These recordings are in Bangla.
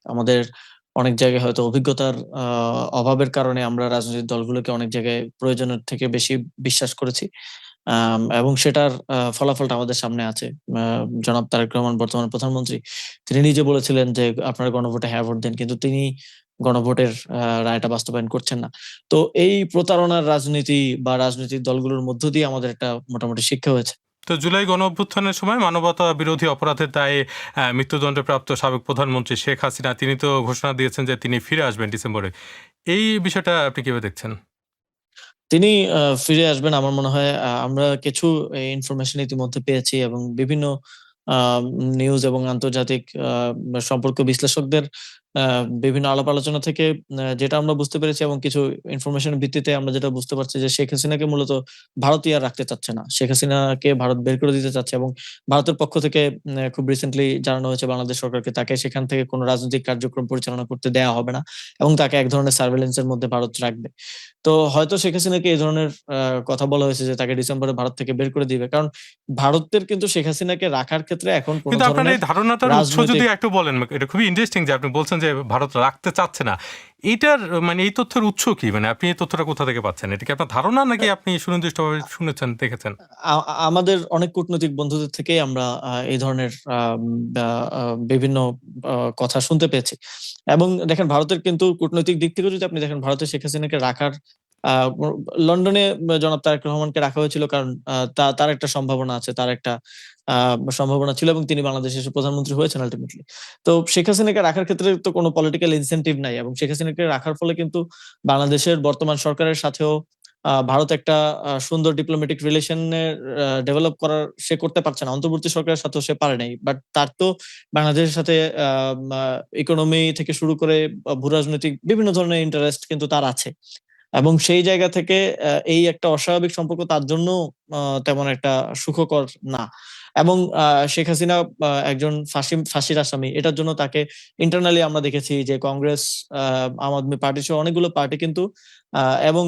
আমাদের অনেক জায়গায় হয়তো অভিজ্ঞতার অভাবের কারণে আমরা রাজনৈতিক দলগুলোকে অনেক জায়গায় প্রয়োজনের থেকে বেশি বিশ্বাস করেছি। এবং সেটার ফলাফলটা আমাদের সামনে আছে। জনাব তারেক রহমান বর্তমান প্রধানমন্ত্রী, তিনি নিজে বলেছিলেন যে আপনারা গণভোটে হ্যাঁ ভোট দেন, কিন্তু তিনি গণভোটের রায়টা বাস্তবায়ন করছেন না। তো এই প্রতারণার রাজনীতি বা রাজনৈতিক দলগুলোর মধ্য দিয়ে আমাদের একটা মোটামুটি শিক্ষা হয়েছে। তো জুলাই গণ অভ্যুত্থানের সময় মানবতা বিরোধী অপরাধের দায়ে মৃত্যুদণ্ডপ্রাপ্ত সাবেক প্রধানমন্ত্রী শেখ হাসিনা তিনি তো ঘোষণা দিয়েছেন যে তিনি ফিরে আসবেন ডিসেম্বরে। এই বিষয়টা আপনি কিভাবে দেখছেন? তিনি ফিরে আসবেন আমার মনে হয়। আমরা কিছু ইনফরমেশন ইতিমধ্যে পেয়েছি এবং বিভিন্ন নিউজ এবং আন্তর্জাতিক সম্পর্ক বিশ্লেষকদের বিভিন্ন আলাপ আলোচনা থেকে যেটা আমরা বুঝতে পেরেছি এবং কিছু ইনফরমেশনের ভিত্তিতে আমরা যেটা বুঝতে পারছি যে শেখ হাসিনাকে মূলত ভারতীয় আর রাখতে চাচ্ছে না। শেখ হাসিনাকে ভারত বের করে দিতে চাচ্ছে এবং ভারতের পক্ষ থেকে খুব রিসেন্টলি জানানো হয়েছে বাংলাদেশ সরকারকে তাকে সেখান থেকে কোনো রাজনৈতিক কার্যক্রম পরিচালনা করতে দেওয়া হবে না এবং তাকে এক ধরনের সার্ভেলেন্সের মধ্যে ভারত রাখবে। তো হয়তো শেখ হাসিনাকে এই ধরনের কথা বলা হয়েছে যে তাকে ডিসেম্বরে ভারত থেকে বের করে দিবে, কারণ ভারতের কিন্তু শেখ হাসিনাকে রাখার ক্ষেত্রে এখন কোন কিন্তু আপনার ধরনের এই ধারণাটার উৎস যদি রাজনৈতিক একটু বলেন, এটা খুবই ইন্টারেস্টিং যে আপনি বলছেন যে ভারত রাখতে চাচ্ছে না। এইটার মানে এই তথ্যের উৎস কি? মানে আপনি এই তথ্যটা কোথা থেকে পাচ্ছেন? এটা কি আপনার ধারণা নাকি আপনি সুনির্দিষ্টভাবে শুনেছেন, দেখেছেন? আমাদের অনেক কূটনৈতিক বন্ধুদের থেকেই আমরা এই ধরনের বিভিন্ন কথা শুনতে পেয়েছি। এবং দেখেন ভারতের কিন্তু কূটনৈতিক দিক থেকে যদি আপনি দেখেন, ভারতের শেখ হাসিনাকে রাখার আহ, লন্ডনে জনাব তারেক রহমানকে রাখা হয়েছিল কারণ তার একটা সম্ভাবনা আছে, তার একটা সম্ভাবনা ছিল এবং তিনি বাংলাদেশের প্রধানমন্ত্রী হয়েছেন আলটিমেটলি। তো শেখ হাসিনাকে রাখার ক্ষেত্রে তো কোনো পলিটিক্যাল ইনসেন্টিভ নাই এবং শেখ হাসিনাকে রাখার ফলে কিন্তু বাংলাদেশের বর্তমান সরকারের সাথেও ভারত একটা সুন্দর ডিপ্লোম্যাটিক রিলেশনের ডেভেলপ করার সে করতে পারছে না। অন্তর্বর্তী সরকারের সাথেও সে পারে নাই, বাট তার তো বাংলাদেশের সাথে ইকোনমি থেকে শুরু করে ভূ রাজনৈতিক বিভিন্ন ধরনের ইন্টারেস্ট কিন্তু তার আছে এবং সেই জায়গা থেকে এই একটা অস্বাভাবিক সম্পর্ক তার জন্য তেমন একটা সুখকর না। এবং শেখ হাসিনা একজন ফাঁসির আসামি, এটার জন্য তাকে ইন্টারনালি আমরা দেখেছি যে কংগ্রেস, আম আদমি পার্টি সহ অনেকগুলো পার্টি কিন্তু এবং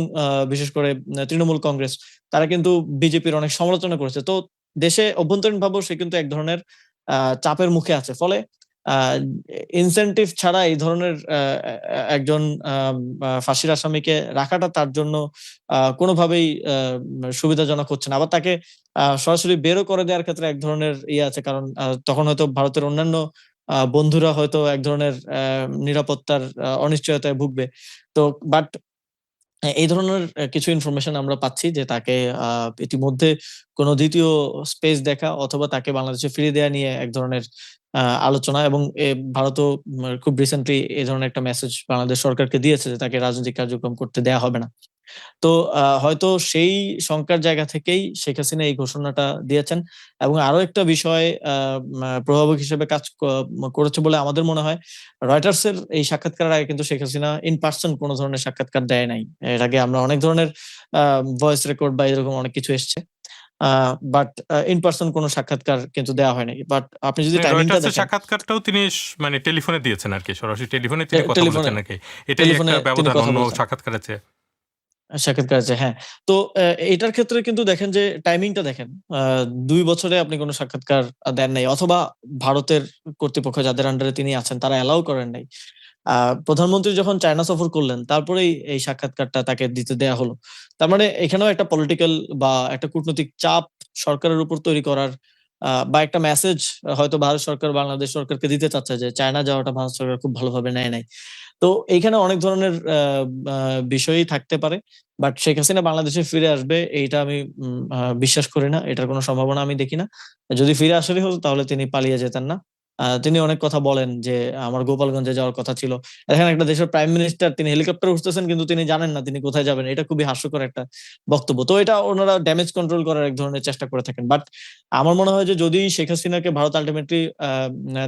বিশেষ করে তৃণমূল কংগ্রেস, তারা কিন্তু বিজেপির অনেক সমালোচনা করেছে। তো দেশে অভ্যন্তরীণ ভাবেও সে কিন্তু এক ধরনের চাপের মুখে আছে। ফলে ইনসেনটিভ ছাড়া এই ধরনের একজন ফাঁসির আসামিকে রাখাটা তার জন্য কোনোভাবেই সুবিধাজনক হচ্ছে না। আবার তাকে সরাসরি বেরও করে দেওয়ার ক্ষেত্রে এক ধরনের ইয়ে আছে, কারণ তখন হয়তো ভারতের অন্যান্য বন্ধুরা হয়তো এক ধরনের নিরাপত্তার অনিশ্চয়তায় ভুগবে। তো বাট এই ধরনের কিছু ইনফরমেশন আমরা পাচ্ছি যে তাকে ইতিমধ্যে কোনো দ্বিতীয় স্পেস দেখা অথবা তাকে বাংলাদেশে ফিরিয়ে দেওয়া নিয়ে এক ধরনের আলোচনা, এবং ভারতও খুব রিসেন্টলি এই ধরনের একটা মেসেজ বাংলাদেশ সরকারকে দিয়েছে যে তাকে রাজনৈতিক কার্যক্রম করতে দেয়া হবে না। তো হয়তো সেই শঙ্কার জায়গা থেকেই শেখ হাসিনা এই ঘোষণাটা দিয়েছেন। এবং আরো একটা বিষয় প্রভাবক হিসেবে কাজ করেছে বলে আমাদের মনে হয়, রয়টার্স এর এই সাক্ষাৎকারের আগে কিন্তু শেখ হাসিনা ইন পার্সন কোনো ধরনের সাক্ষাৎকার দেয় নাই। এর আগে আমরা অনেক ধরনের ভয়েস রেকর্ড বা এরকম অনেক কিছু এসছে, বাট ইন পার্সন কোনো সাক্ষাৎকার কিন্তু দেওয়া হয়নি। বাট আপনি যদি টাইমিংটা রয়টার্সের দেখেন, সাক্ষাৎকারটাও তিনি মানে টেলিফোনে দিয়েছেন আর কি, সরাসরি টেলিফোনে তিনি কথা টেলিফোনে বলেছেন নাকি? এটাই টেলিফোনে একটা তিনি ব্যবধান কথা অন্য বলছেন, সাক্ষাৎকারের চেয়ে। সাক্ষাৎকার আছে, হ্যাঁ। তো এটার ক্ষেত্রে কিন্তু দেখেন যে টাইমিংটা দেখেন, 2 বছরে আপনি কোনো সাক্ষাৎকার দেন নাই, অথবা ভারতের কর্তৃপক্ষ যাদের আন্ডারে তিনি আছেন তারা অ্যালাউ করেন নাই। প্রধানমন্ত্রী যখন চায়না সফর করলেন তারপরেই এই সাক্ষাৎকারটা তাকে দিতে দেয়া হলো। তার মানে এখানেও একটা পলিটিক্যাল বা একটা কূটনৈতিক চাপ সরকারের উপর তৈরি করার বা একটা মেসেজ হয়তো ভারত সরকার বাংলাদেশ সরকারকে দিতে চাচ্ছে যে চায়না যাওয়াটা ভারত সরকার খুব ভালোভাবে নেয় নাই। তো এইখানে অনেক ধরনের বিষয়ই থাকতে পারে। বাট শেখ হাসিনা বাংলাদেশে ফিরে আসবে এইটা আমি বিশ্বাস করি না, এটার কোনো সম্ভাবনা আমি দেখি না। যদি ফিরে আসলেই হতো তাহলে তিনি পালিয়ে যেতেন না। তিনি অনেক কথা বলেন যে আমার গোপালগঞ্জে যাওয়ার কথা ছিল। এখানে একটা দেশের প্রাইম মিনিস্টার তিনি হেলিকপ্টার উঠতেছেন কিন্তু তিনি জানেন না তিনি কোথায় যাবেন, এটা খুবই হাস্যকর একটা বক্তব্য। তো এটা ওনারা ড্যামেজ কন্ট্রোল করার এক ধরনের চেষ্টা করে থাকেন। বাট আমার মনে হয় যে যদি শেখ হাসিনাকে ভারত আলটিমেটলি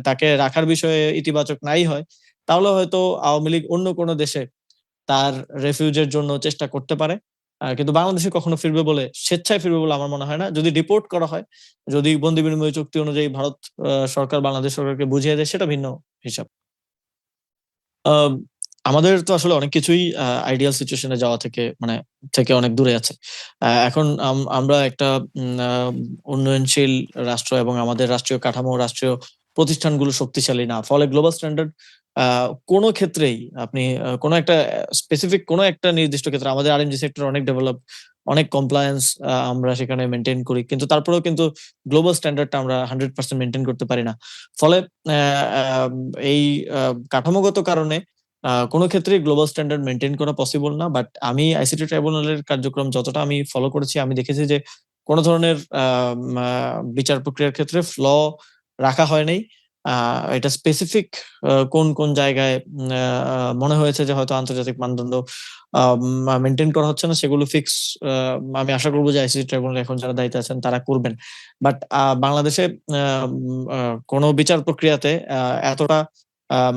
তাকে রাখার বিষয়ে ইতিবাচক নাই হয়, তাহলে হয়তো আওয়ামী লীগ অন্য কোনো দেশে তার রেফিউজের জন্য চেষ্টা করতে পারে। কিন্তু বাংলাদেশে কখনো ফিরবে বলে, স্বেচ্ছায় ফিরবে বলে আমার মনে হয় না। যদি ডিপোর্ট করা হয়, যদি বন্দি বিনিময় চুক্তি অনুযায়ী ভারত সরকার বাংলাদেশ সরকারকে বুঝিয়ে দেয়, সেটা ভিন্ন হিসাব। আহ, আমাদের তো আসলে অনেক কিছুই আইডিয়াল সিচুয়েশনে যাওয়া থেকে অনেক দূরে আছে। এখন আমরা একটা উন্নয়নশীল রাষ্ট্র এবং আমাদের রাষ্ট্রীয় কাঠামো, রাষ্ট্রীয় প্রতিষ্ঠানগুলো শক্তিশালী না, ফলে গ্লোবাল স্ট্যান্ডার্ড কোনো ক্ষেত্রেই আপনি কোনো একটা স্পেসিফিক কোনো একটা নির্দিষ্ট ক্ষেত্রে আমাদের আরএমজি সেক্টর অনেক ডেভেলপ, অনেক কমপ্লায়েন্স আমরা সেখানে মেইনটেইন করি। কিন্তু তারপরেও কিন্তু গ্লোবাল স্ট্যান্ডার্ডটা আমরা 100% মেইনটেইন করতে পারি না। ফলে আম এই কাঠামোগত কারণে কোনো ক্ষেত্রেই গ্লোবাল স্ট্যান্ডার্ড মেইনটেইন করা পসিবল না। বাট আমি আইসিটি ট্রাইব্যুনালের কার্যক্রম যতটা আমি ফলো করেছি, আমি দেখেছি যে কোন ধরনের বিচার প্রক্রিয়ার ক্ষেত্রে রাখা হয় নাই। আ এটা স্পেসিফিক কোন জায়গায় মনে হয়েছে যে হয়তো আন্তর্জাতিক মানদণ্ড মেইনটেইন করা হচ্ছে না, সেগুলো ফিক্স আমি আশা করব যে আইসিটি ট্রাইব্যুনাল এখন যারা দায়িত্বে আছেন তারা করবেন। বাট বাংলাদেশে কোন বিচার প্রক্রিয়াতে এতটা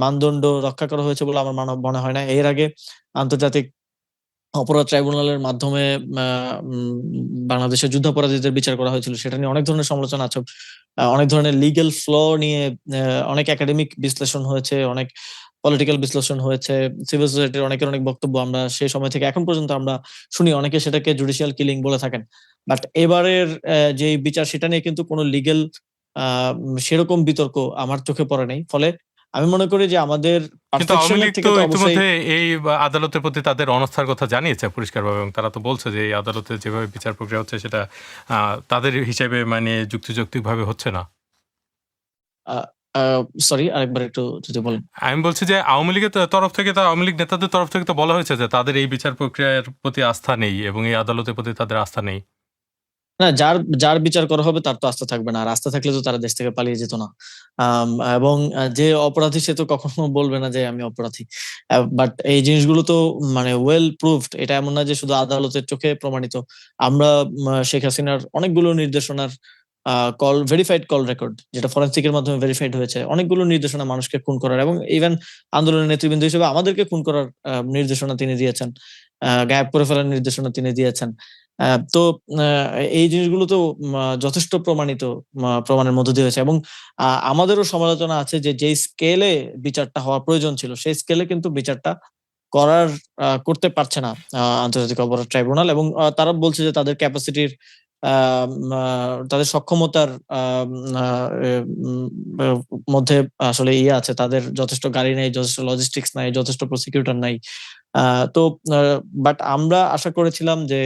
মানদণ্ড রক্ষা করা হয়েছে বলে আমার মনে হয় না। এর আগে আন্তর্জাতিক অপরাধ ট্রাইব্যুনালের মাধ্যমে আ উম বাংলাদেশের যুদ্ধাপরাধীদের বিচার করা হয়েছিল। সেটা নিয়ে অনেক ধরনের সমালোচনা আছে। অনেক ধরনের লিগ্যাল নিয়ে অনেক একাডেমিক বিশ্লেষণ হয়েছে, অনেক পলিটিক্যাল বিশ্লেষণ হয়েছে। সিভিল সোসাইটির অনেকের অনেক বক্তব্য আমরা সেই সময় থেকে এখন পর্যন্ত আমরা শুনি। অনেকে সেটাকে জুডিশিয়াল কিলিং বলে থাকেন। বাট এবারের যেই বিচার সেটা নিয়ে কিন্তু কোন লিগ্যাল আ সেরকম বিতর্ক আমার চোখে পড়ে নাই। ফলে আমি মনে করি যে আমাদের কিন্তু আওয়ামী পারফেকশন এর লীগ থেকে তো তো অবশ্যই ইতিমধ্যে এই আদালতের প্রতি তাদের অনাস্থার কথা জানিয়েছে পরিষ্কারভাবে, এবং তারা তো বলছে যে এই আদালতে যেভাবে বিচার প্রক্রিয়া হচ্ছে সেটা তাদের হিসেবে মানে যুক্তিযৌক্তিকভাবে হচ্ছে না। আ আ সরি, আরেকবার একটু যদি বলেন? আমি বলছি যে আওয়ামী লীগের তরফ থেকে তো, আওয়ামী লীগ নেতাদের তরফ থেকে তো বলা হয়েছে যে তাদের এই বিচার প্রক্রিয়ার প্রতি আস্থা নেই এবং এই আদালতের প্রতি তাদের আস্থা নেই। না, যার বিচার করা হবে তার তো আস্থা থাকবে না। আর আস্থা থাকলে তো তারা দেশ থেকে পালিয়ে যেত না। এবং যে অপরাধী সে তো কখনো বলবে না যে আমি অপরাধী। বাট এই জিনিসগুলো তো মানে ওয়েল প্রুভড। এটা এমন না যে শুধু আদালতের চোখে প্রমাণিত। আমরা শেখ হাসিনার অনেকগুলো নির্দেশনার ভেরিফাইড কল রেকর্ড, যেটা ফরেনসিক এর মাধ্যমে ভেরিফাইড হয়েছে। অনেকগুলো নির্দেশনা মানুষকে খুন করার এবং ইভেন আন্দোলনের নেতৃবৃন্দ হিসেবে আমাদেরকে খুন করার নির্দেশনা তিনি দিয়েছেন। গায়েব করে ফেলার নির্দেশনা তিনি দিয়েছেন। তো আ এই জিনিসগুলো তো যথেষ্ট প্রমাণিত, প্রমাণের মধ্য দিয়ে হয়েছে এবং আমাদেরও সমালোচনা আছে যে যেই স্কেলে বিচারটা হওয়া প্রয়োজন ছিল, সেই স্কেলে কিন্তু বিচারটা করতে পারছে না আন্তর্জাতিক অপরাধ ট্রাইব্যুনাল এবং তারা বলছে যে তাদের ক্যাপাসিটির আম আ তাদের সক্ষমতার আম আ এ উম আ মধ্যে আসলে আছে। তাদের যথেষ্ট গাড়ি নাই, যথেষ্ট লজিস্টিক্স নাই, যথেষ্ট প্রসিকিউটর নাই। আ তো আ বাট আমরা আশা করেছিলাম যে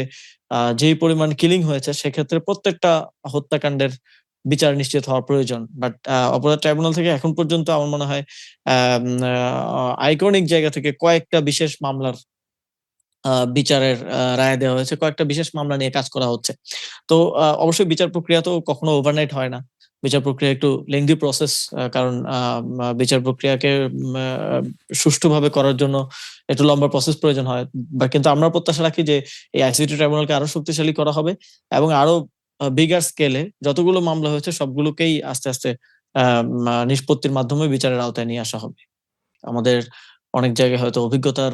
যেই পরিমাণ কিলিং হয়েছে সেক্ষেত্রে প্রত্যেকটা হত্যাকাণ্ডের বিচার নিশ্চিত হওয়া প্রয়োজন। বাট অপরাধ ট্রাইব্যুনাল থেকে এখন পর্যন্ত আমার মনে হয় আম আ আইকনিক জায়গা থেকে কয়েকটা বিশেষ মামলার বিচারের রায় দেওয়া হয়েছে। কয়েকটা বিশেষ মামলা নিয়ে কাজ করা হচ্ছে। তো অবশ্যই বিচার প্রক্রিয়া তো কখনো ওভারনাইট হয় না। বিচার প্রক্রিয়া একটু লেংথি প্রসেস, কারণ বিচার প্রক্রিয়াকে আ সুষ্ঠুভাবে করার জন্য একটু লম্বা প্রসেস প্রয়োজন হয়। কিন্তু আমরা প্রত্যাশা রাখি যে এই আইসিটি ট্রাইব্যুনালকে আরো শক্তিশালী করা হবে এবং আরো বিগার স্কেলে যতগুলো মামলা হয়েছে সবগুলোকেই আস্তে, আস্তে আ মা নিষ্পত্তির মাধ্যমে বিচারের আওতায় নিয়ে আসা হবে। আমাদের অনেক জায়গায় হয়তো অভিজ্ঞতার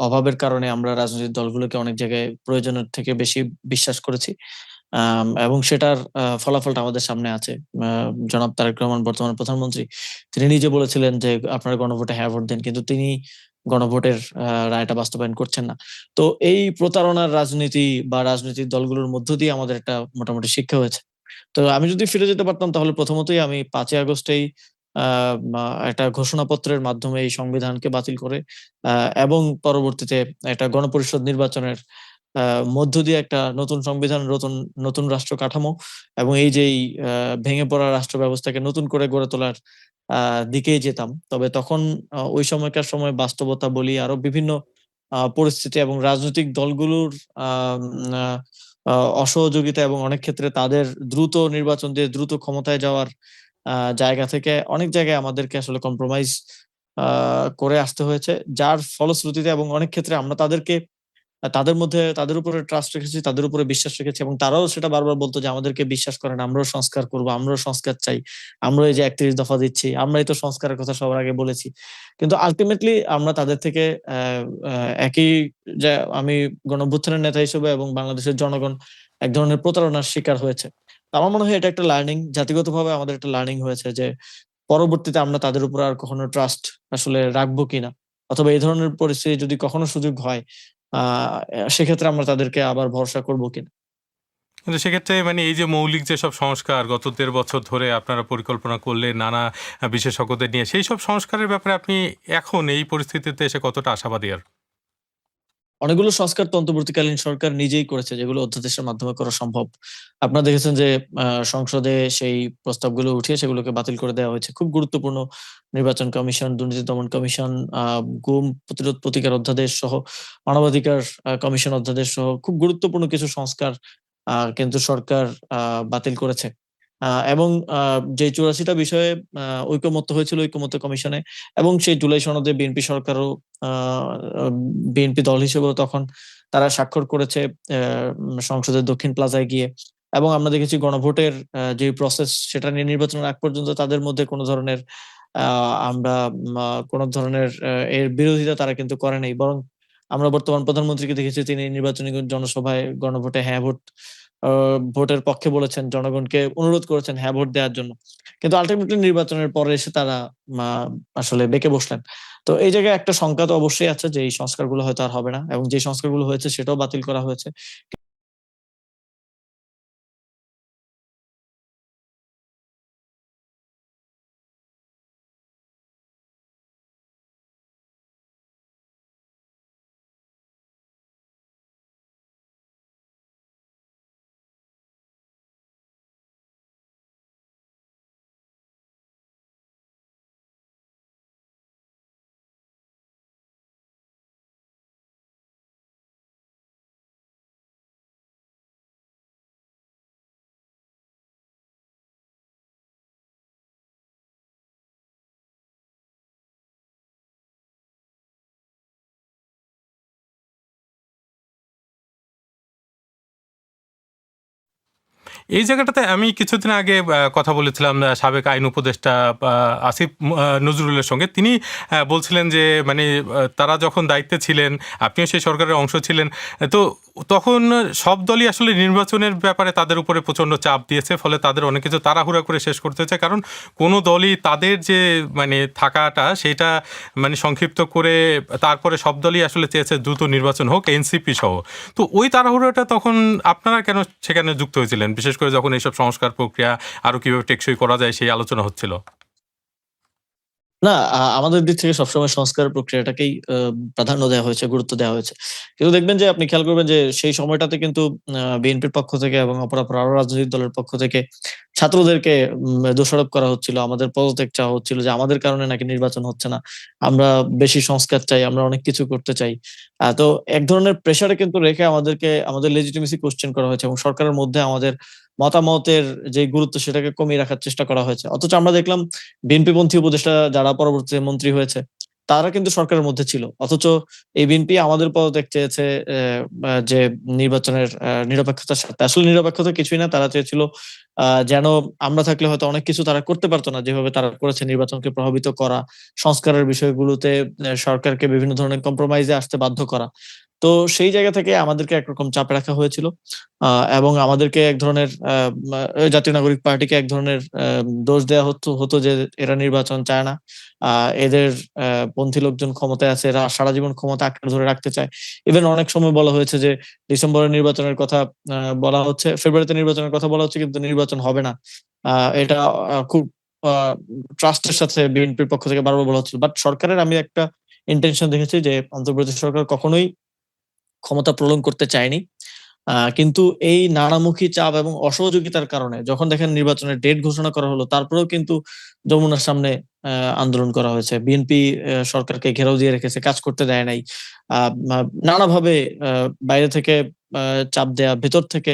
অভাবের কারণে আমরা রাজনৈতিক দলগুলোকে অনেক জায়গায় প্রয়োজনের থেকে বেশি বিশ্বাস করেছি। এবং সেটার ফলাফলটা আমাদের সামনে আছে। আ জনাব তারেক রহমান বর্তমান প্রধানমন্ত্রী। তিনি নিজে বলেছিলেন যে, "আপনারা গণভোটে হ্যাঁ ভোট দেন।" কিন্তু তিনি গণভোটের রায়টা বাস্তবায়ন করছেন না। তো এই প্রতারণার রাজনীতি বা রাজনৈতিক দলগুলোর মধ্য দিয়ে আমাদের একটা মোটামুটি শিক্ষা হয়েছে। তো আমি যদি ফিরে যেতে পারতাম তাহলে প্রথমতই আমি ৫ই আগস্টেই আ মা একটা ঘোষণাপত্রের মাধ্যমে এই সংবিধানকে বাতিল করে আ এবং পরবর্তীতে একটা গণপরিষদ নির্বাচনের আ মধ্য দিয়ে একটা নতুন সংবিধান, নতুন রাষ্ট্র কাঠামো এবং এই যেই আ ভেঙে পড়া রাষ্ট্র ব্যবস্থাকে নতুন করে গড়ে তোলার আ দিকেই যেতাম। তবে তখন ওই সময়কার সময় বাস্তবতা বলি আরো বিভিন্ন পরিস্থিতি এবং রাজনৈতিক দলগুলোর আম আ আ অসহযোগিতা এবং অনেক ক্ষেত্রে তাদের দ্রুত নির্বাচন দিয়ে দ্রুত ক্ষমতায় যাওয়ার আ জায়গা থেকে অনেক জায়গায় আমাদেরকে আসলে কম্প্রোমাইজ আ করে আসতে হয়েছে। যার ফলশ্রুতিতে এবং অনেক ক্ষেত্রে আমরা তাদের মধ্যে তাদের উপরে ট্রাস্ট রেখেছি, তাদের উপরে বিশ্বাস রেখেছি এবং তারাও সেটা বারবার বলত যে, "আমাদেরকে বিশ্বাস করেন, আমরাও সংস্কার করব, আমরাও সংস্কার চাই। আমরাও এই যে ৩১ দফা দিচ্ছি, আমরাই তো সংস্কারের কথা সবার আগে বলেছি।" কিন্তু আল্টিমেটলি আমরা তাদের থেকে অ্যা অ্যা একই যে আমি গণঅভ্যুত্থানের নেতা হিসেবে এবং বাংলাদেশের জনগণ এক ধরনের প্রতারণার শিকার হয়েছে। তো আমার মনে হয় এটা একটা লার্নিং। জাতিগতভাবে আমাদের একটা লার্নিং হয়েছে যে পরবর্তীতে আমরা তাদের উপর আর কখনো ট্রাস্ট আসলে রাখবো কিনা? অথবা এই ধরনের পরিস্থিতি যদি কখনো সুযোগ হয়, আ সেক্ষেত্রে আমরা তাদেরকে আবার ভরসা করব কিনা? কিন্তু সেক্ষেত্রে মানে এই যে মৌলিক যেসব সংস্কার গত ১.৫ বছর ধরে আপনারা পরিকল্পনা করলেন নানা বিশেষজ্ঞদের নিয়ে, সেই সব সংস্কারের ব্যাপারে আপনি এখন এই পরিস্থিতিতে এসে কতটা আশাবাদী আর? অনেকগুলো সংস্কার তো অন্তর্বর্তীকালীন সরকার নিজেই করেছে, যেগুলো অধ্যাদেশের মাধ্যমে করা সম্ভব। আপনারা দেখেছেন যে সংসদে সেই প্রস্তাবগুলো উঠিয়ে সেগুলোকে বাতিল করে দেওয়া হয়েছে। খুব গুরুত্বপূর্ণ নির্বাচন কমিশন, দুর্নীতি দমন কমিশন, গুম প্রতিরোধ প্রতিকার অধ্যাদেশ সহ মানবাধিকার কমিশন অধ্যাদেশ সহ খুব গুরুত্বপূর্ণ কিছু সংস্কার কেন্দ্র সরকার আ বাতিল করেছে। এবং যে ৮৪ টা বিষয়ে ঐকমত্য হয়েছিল ঐকমত্য কমিশনে, এবং সেই জুলাই সনদে বিএনপি সরকারও আ আ বিএনপি দল হিসেবেও তখন তারা স্বাক্ষর করেছে সংসদের দক্ষিণ প্লাজায় গিয়ে। এবং আমরা দেখেছি গণভোটের যে প্রসেস, সেটা নিয়ে নির্বাচনের আগ পর্যন্ত তাদের মধ্যে কোন ধরনের আ আমরা কোন ধরনের এর বিরোধিতা তারা কিন্তু করে নাই। বরং আমরা বর্তমান প্রধানমন্ত্রীকে দেখেছি, তিনি নির্বাচনী জনসভায় গণভোটে হ্যাঁ আ ভোটের পক্ষে বলেছেন, জনগণকে অনুরোধ করেছেন হ্যাঁ ভোট দেওয়ার জন্য। কিন্তু আল্টিমেটলি নির্বাচনের পরে এসে তারা মা আসলে বেঁকে বসলেন। তো এই জায়গায় একটা শঙ্কা তো অবশ্যই আছে যে এই সংস্কারগুলো হয়তো আর হবে না, এবং যে সংস্কারগুলো হয়েছে সেটাও বাতিল করা হয়েছে। এই জায়গাটাতে আমি কিছুদিন আগে কথা বলেছিলাম সাবেক আইন উপদেষ্টা আসিফ নজরুলের সঙ্গে। তিনি বলছিলেন যে মানে তারা যখন দায়িত্বে ছিলেন, আপনিও সেই সরকারের অংশ ছিলেন। তো তখন সব দলই আসলে নির্বাচনের ব্যাপারে তাদের উপরে প্রচণ্ড চাপ দিয়েছে। ফলে তাদের অনেক কিছু তাড়াহুড়া করে শেষ করতে হয়েছে। কারণ কোনো দলই তাদের যে মানে থাকাটা সেটা মানে সংক্ষিপ্ত করে তারপরে সব দলই আসলে চেয়েছে দ্রুত নির্বাচন হোক, এনসিপি সহ। তো ওই তাড়াহুড়োটা তখন আপনারা কেন সেখানে যুক্ত হয়েছিলেন? বিশেষ করে যখন এইসব সংস্কার প্রক্রিয়া আরো কিভাবে টেকসই করা যায় সেই আলোচনা হচ্ছিল? না, আমাদের দিক থেকে সবসময় সংস্কার প্রক্রিয়াটাকেই প্রাধান্য দেওয়া হয়েছে, গুরুত্ব দেওয়া হয়েছে। কিন্তু দেখবেন যে আপনি খেয়াল করবেন যে সেই সময়টাতে কিন্তু বিএনপির পক্ষ থেকে এবং অপরাপর আরো রাজনৈতিক দলের পক্ষ থেকে ছাত্রদেরকে দোষারোপ করা হচ্ছিল। আমাদের পদত্যাগ চাওয়া হচ্ছিল যে আমাদের কারণে নাকি নির্বাচন হচ্ছে না। আমরা বেশি সংস্কার চাই, আমরা অনেক কিছু করতে চাই। তো এক ধরনের প্রেশারে কিন্তু রেখে আমাদেরকে আমাদের লেজিটিমেসি কোয়েশ্চেন করা হয়েছে, এবং সরকারের মধ্যে আমাদের মতামতের যে গুরুত্ব সেটাকে কমিয়ে রাখার চেষ্টা করা হয়েছে। অথচ আমরা দেখলাম বিএনপিপন্থী উপদেষ্টা যারা পরবর্তীতে মন্ত্রী হয়েছে, তারা কিন্তু সরকারের মধ্যে ছিল। অথচ এই বিএনপি আমাদের পদত্যাগ চেয়েছে যে নির্বাচনের নিরপেক্ষতার স্বার্থে। আসলে নিরপেক্ষতা কিছুই না। তারা চেয়েছিল যেন আমরা থাকলে হয়তো অনেক কিছু তারা করতে পারত না। যেভাবে তারা করেছে, নির্বাচনকে প্রভাবিত করা, সংস্কারের বিষয়গুলোতে সরকারকে বিভিন্ন ধরনের কম্প্রোমাইজ এ আসতে বাধ্য করা। তো সেই জায়গা থেকে আমাদেরকে একরকম চাপে রাখা হয়েছিল। আ এবং আমাদেরকে এক ধরনের মা জাতীয় নাগরিক পার্টিকে এক ধরনের দোষ দেয়া হতো যে এরা নির্বাচন চায় না। আ এদের পন্থী লোকজন ক্ষমতায় আছে, এরা সারা জীবন ক্ষমতা আঁকড়ে ধরে রাখতে চায়। ইভেন অনেক সময় বলা হয়েছে যে ডিসেম্বরে নির্বাচনের কথা বলা হচ্ছে, ফেব্রুয়ারিতে নির্বাচনের কথা বলা হচ্ছে, কিন্তু নির্বাচন হবে না। আ এটা খুব আ ট্রাস্ট এর সাথে বিএনপির পক্ষ থেকে বারবার বলা হচ্ছিল। বাট সরকারের আমি একটা ইনটেনশন দেখেছি যে অন্তর্বর্তী সরকার কখনোই ক্ষমতা প্রলং করতে চায়নি। কিন্তু এই নানামুখী চাপ এবং অসহযোগিতার কারণে যখন দেখেন নির্বাচনের ডেট ঘোষণা করা হলো, তারপরেও কিন্তু যমুনার সামনে আন্দোলন করা হয়েছে। বিএনপি সরকারকে ঘেরাও দিয়ে রেখেছে, কাজ করতে দেয় নাই। আ মা নানাভাবে আ বাইরে থেকে আ চাপ দেয়া, ভেতর থেকে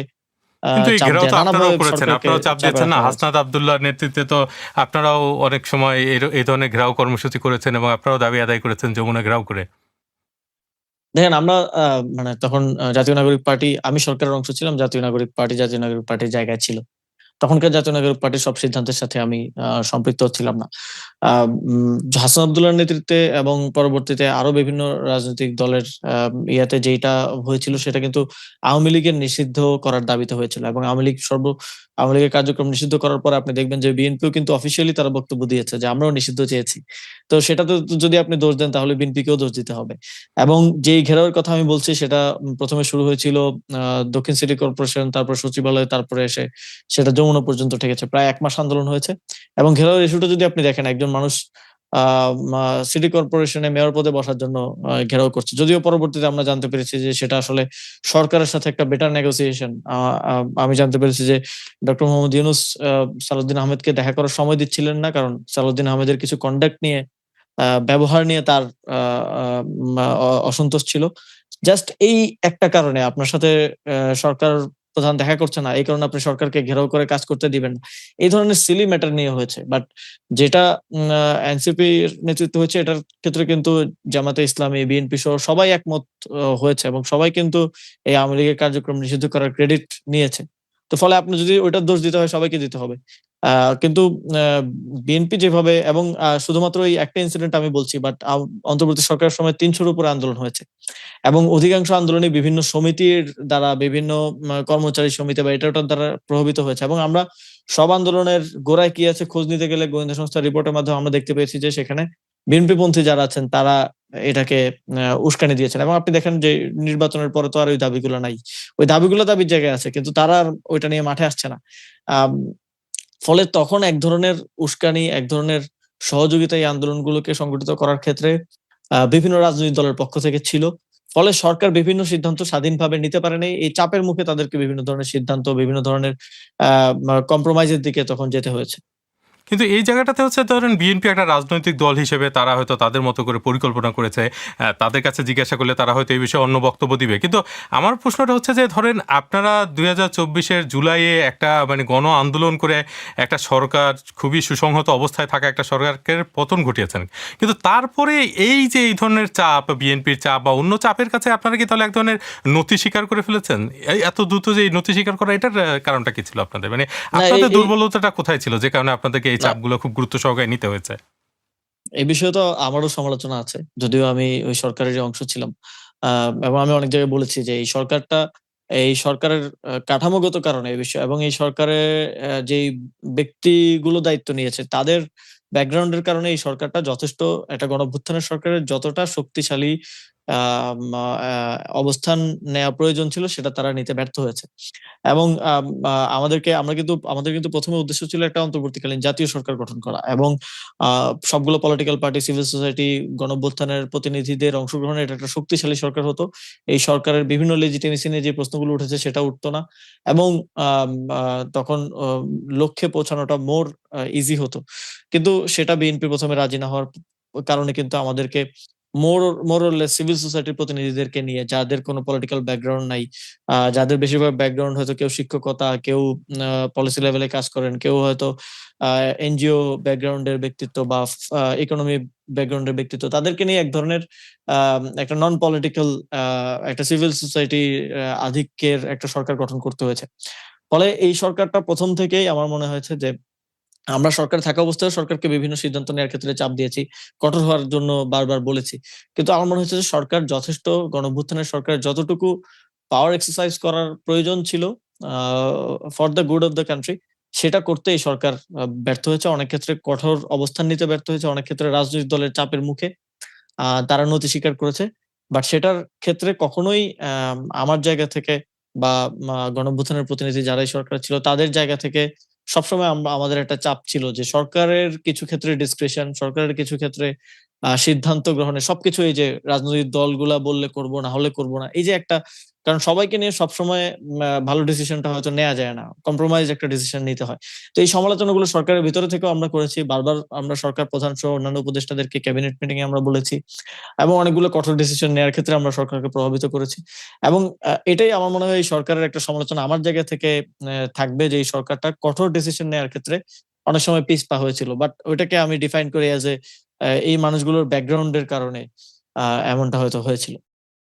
কিন্তু এই চাপ ঘেরাও দেয়া, তো নানাভাবে আপনারাও করেছেন। সরকারকে আপনারাও চাপ চাপে দিয়েছেন না? রাখা হয়েছে। হাসনাত আব্দুল্লাহর নেতৃত্বে তো আপনারাও অনেক সময় এই ধরনের ঘেরাও কর্মসূচি করেছেন এবং আপনারাও দাবি আদায় করেছেন যমুনা ঘেরাও করে। দেখেন আমরা মানে তখন জাতীয় নাগরিক পার্টি, আমি সরকারের অংশ ছিলাম। জাতীয় নাগরিক পার্টি জাতীয় নাগরিক পার্টির জায়গায় ছিল। তখনকার জাতীয় নাগরিক পার্টির সব সিদ্ধান্তের সাথে আমি সম্পৃক্ত ছিলাম না। আ হাসান আব্দুল্লাহর নেতৃত্বে এবং পরবর্তীতে আরো বিভিন্ন রাজনৈতিক দলের ইয়াতে যেইটা হয়েছিল, সেটা কিন্তু আওয়ামী লীগের নিষিদ্ধ করার দাবিতে হয়েছিল, এবং আওয়ামী লীগ আওয়ামী লীগের কার্যক্রম নিষিদ্ধ করার পর আপনি দেখবেন যে বিএনপিও কিন্তু অফিসিয়ালি তারা বক্তব্য দিয়েছে যে আমরাও নিষিদ্ধ চেয়েছি। তো সেটাতে তো যদি আপনি দোষ দেন তাহলে বিএনপিকেও দোষ দিতে হবে। এবং যেই ঘেরাওয়ের কথা আমি বলছি সেটা ১ম এ শুরু হয়েছিল দক্ষিণ সিটি কর্পোরেশন, তারপর সচিবালয়, তারপরে এসে সেটা যমুনা পর্যন্ত ঠেকেছে। প্রায় ১ মাস আন্দোলন হয়েছে। এবং ঘেরাওয়ের ইস্যুটা যদি আপনি দেখেন, একজন মানুষ আ মা সিটি কর্পোরেশনে মেয়র পদে বসার জন্য ঘেরাও করছে। যদিও পরবর্তীতে আমরা জানতে পেরেছি যে সেটা আসলে সরকারের সাথে একটা বেটার নেগোসিয়েশন। আ আ আমি জানতে পেরেছি যে ডক্টর মোহাম্মদ ইউনূস সালাউদ্দিন আহমেদকে দেখা করার সময় দিচ্ছিলেন না। কারণ সালাউদ্দিন আহমেদের কিছু কনডাক্ট নিয়ে, ব্যবহার নিয়ে তার আ আ মা অ অসন্তোষ ছিল। জাস্ট এই একটা কারণে আপনার সাথে সরকার প্রধান দেখা করছে না। এই কারণে আপনি সরকারকে ঘেরাও করে কাজ করতে দিবেন না। এই ধরনের সিলি ম্যাটার নিয়ে হয়েছে। বাট যেটা এনসিপির নেতৃত্ব হয়েছে এটার ক্ষেত্রে কিন্তু জামায়াতে ইসলামী, বিএনপি সহ সবাই একমত হয়েছে এবং সবাই কিন্তু এই আওয়ামী লীগের কার্যক্রম নিষিদ্ধ করার ক্রেডিট নিয়েছে। তো ফলে আপনি যদি ওইটার দোষ দিতে হয় সবাইকে দিতে হবে। আ কিন্তু আ বিএনপি যেভাবে এবং শুধুমাত্র এই একটা ইনসিডেন্ট আমি বলছি, বাট অন্তর্বর্তী সরকারের সময় ৩০০ র উপরে আন্দোলন হয়েছে। এবং অধিকাংশ আন্দোলনই বিভিন্ন সমিতির দ্বারা, বিভিন্ন কর্মচারী সমিতি বা এটা ওটার দ্বারা প্রভাবিত হয়েছে। এবং আমরা সব আন্দোলনের গোড়ায় কি আছে খোঁজ নিতে গেলে গোয়েন্দা সংস্থার রিপোর্টের মাধ্যমে আমরা দেখতে পেয়েছি যে সেখানে বিএনপিপন্থী যারা আছেন তারা এটাকে উস্কানি দিয়েছেন। এবং আপনি দেখেন যে নির্বাচনের পরে তো আর ওই দাবিগুলো নাই। ওই দাবিগুলো দাবির জায়গায় আছে। কিন্তু তারা আর ওইটা নিয়ে মাঠে আসছে না। আম ফলে তখন এক ধরনের উস্কানি, এক ধরনের সহযোগিতা এই আন্দোলনগুলোকে সংগঠিত করার ক্ষেত্রে বিভিন্ন রাজনৈতিক দলের পক্ষ থেকে ছিল। ফলে সরকার বিভিন্ন সিদ্ধান্ত স্বাধীনভাবে নিতে পারে নাই। এই চাপের মুখে তাদেরকে বিভিন্ন ধরনের সিদ্ধান্ত, বিভিন্ন ধরনের আ কম্প্রোমাইজ এর দিকে তখন যেতে হয়েছে। কিন্তু এই জায়গাটাতে হচ্ছে ধরেন বিএনপি একটা রাজনৈতিক দল হিসেবে তারা হয়তো তাদের মতো করে পরিকল্পনা করেছে। তাদের কাছে জিজ্ঞাসা করলে তারা হয়তো এই বিষয়ে অন্য বক্তব্য দিবে। কিন্তু আমার প্রশ্নটা হচ্ছে যে ধরেন আপনারা ২০২৪ জুলাইয়ে একটা মানে গণ আন্দোলন করে একটা সরকার খুবই সুসংহত অবস্থায় থাকা একটা সরকারের পতন ঘটিয়েছেন। কিন্তু তারপরে এই যে এই ধরনের চাপ, বিএনপির চাপ বা অন্য চাপের কাছে আপনারা কি তাহলে এক ধরনের নতি স্বীকার করে ফেলেছেন? এত দ্রুত যে এই নতি স্বীকার করা এটার কারণটা কি ছিল আপনাদের? মানে না এই আপনাদের এই দুর্বলতাটা কোথায় ছিল যে কারণে আপনাদেরকে এই না চাপগুলো খুব গুরুত্ব সহকারে নিতে হয়েছে? এই বিষয়ে তো আমারও সমালোচনা আছে। যদিও আমি ওই সরকারেরই অংশ ছিলাম। আ এবং আমি অনেক জায়গায় বলেছি যে এই সরকারের কাঠামোগত কারণে এই বিষয় এবং এই সরকারের যেই ব্যক্তিগুলো দায়িত্ব নিয়েছে তাদের ব্যাকগ্রাউন্ড এর কারণে এই সরকারটা যথেষ্ট একটা গণঅভ্যুত্থানের সরকারের যতটা শক্তিশালী আম আ অবস্থান নেয়া প্রয়োজন ছিল সেটা তারা নিতে ব্যর্থ হয়েছে। এবং আম আ আমাদের কিন্তু ১ম এ উদ্দেশ্য ছিল একটা অন্তর্বর্তীকালীন জাতীয় সরকার গঠন করা এবং আ সবগুলো পলিটিক্যাল পার্টি, সিভিল সোসাইটি, গণঅভ্যুত্থানের প্রতিনিধিদের অংশগ্রহণে এটা একটা শক্তিশালী সরকার হতো। এই সরকারের বিভিন্ন লেজিটিমেসি নিয়ে যে প্রশ্নগুলো উঠেছে সেটা উঠতো না। এবং আম আ তখন লক্ষ্যে পৌঁছানোটা মোর ইজি হতো। কিন্তু সেটা বিএনপি ১ম এ রাজি না হওয়ার কারণে কিন্তু আমাদেরকে মোর অর লেস সিভিল সোসাইটির প্রতিনিধিদেরকে নিয়ে, যাদের কোনো পলিটিক্যাল ব্যাকগ্রাউন্ড নাই, যাদের বেশিরভাগ ব্যাকগ্রাউন্ড হয়তো কেউ শিক্ষকতা, কেউ পলিসি লেভেলে কাজ করেন, কেউ হয়তো আ এনজিও ব্যাকগ্রাউন্ড এর ব্যক্তিত্ব বা ইকোনমি ব্যাকগ্রাউন্ড এর ব্যক্তিত্ব। তাদেরকে নিয়ে এক ধরনের একটা নন পলিটিক্যাল আ একটা সিভিল সোসাইটি আধিক্যের একটা সরকার গঠন করতে হয়েছে। ফলে এই সরকারটা ১ম থেকেই আমার মনে হয়েছে যে আমরা সরকারে থাকা অবস্থায়ও সরকারকে বিভিন্ন সিদ্ধান্ত নেওয়ার ক্ষেত্রে চাপ দিয়েছি। কঠোর হওয়ার জন্য বারবার বলেছি। কিন্তু আমার মনে হচ্ছে যে সরকার যথেষ্ট গণঅভ্যুত্থানের সরকারের যতটুকু পাওয়ার এক্সারসাইজ করার প্রয়োজন ছিল uh for the good of the country সেটা করতে এই সরকার ব্যর্থ হয়েছে। অনেক ক্ষেত্রে কঠোর অবস্থান নিতে ব্যর্থ হয়েছে। অনেক ক্ষেত্রে রাজনৈতিক দলের চাপের মুখে তারা নতি স্বীকার করেছে। বাট সেটার ক্ষেত্রে কখনোই আমার জায়গা থেকে বা গণঅভ্যুত্থানের প্রতিনিধি যারা এই সরকারে ছিল তাদের জায়গা থেকে সবসময় আমাদের একটা চাপ ছিল যে সরকারের কিছু ক্ষেত্রে ডিসক্রিশন, সরকারের কিছু ক্ষেত্রে সিদ্ধান্ত গ্রহণে সবকিছু এই যে রাজনৈতিক দলগুলা বললে করব, না হলে করব না। এই যে একটা, কারণ সবাইকে নিয়ে সবসময় ভালো ডিসিশনটা হয়তো নেয়া যায় না। কম্প্রোমাইজ একটা ডিসিশন নিতে হয়। তো এই সমালোচনাগুলো সরকারের ভিতরে থেকেও আমরা করেছি। বারবার আমরা সরকার প্রধান সহ অন্যান্য উপদেষ্টাদেরকে ক্যাবিনেট মিটিং এ আমরা বলেছি। এবং অনেকগুলো কঠোর ডিসিশন নেয়ার ক্ষেত্রে আমরা সরকারকে প্রভাবিত করেছি। এবং এটাই আমার মনে হয় এই সরকারের একটা সমালোচনা আমার জায়গা থেকে থাকবে যে এই সরকারটা কঠোর ডিসিশন নেয়ার ক্ষেত্রে অনেক সময় পিছপা হয়েছিল। বাট ওইটাকে আমি ডিফাইন করি এজ এই মানুষগুলোর ব্যাকগ্রাউন্ড এর কারণে এমনটা হয়তো হয়েছিল।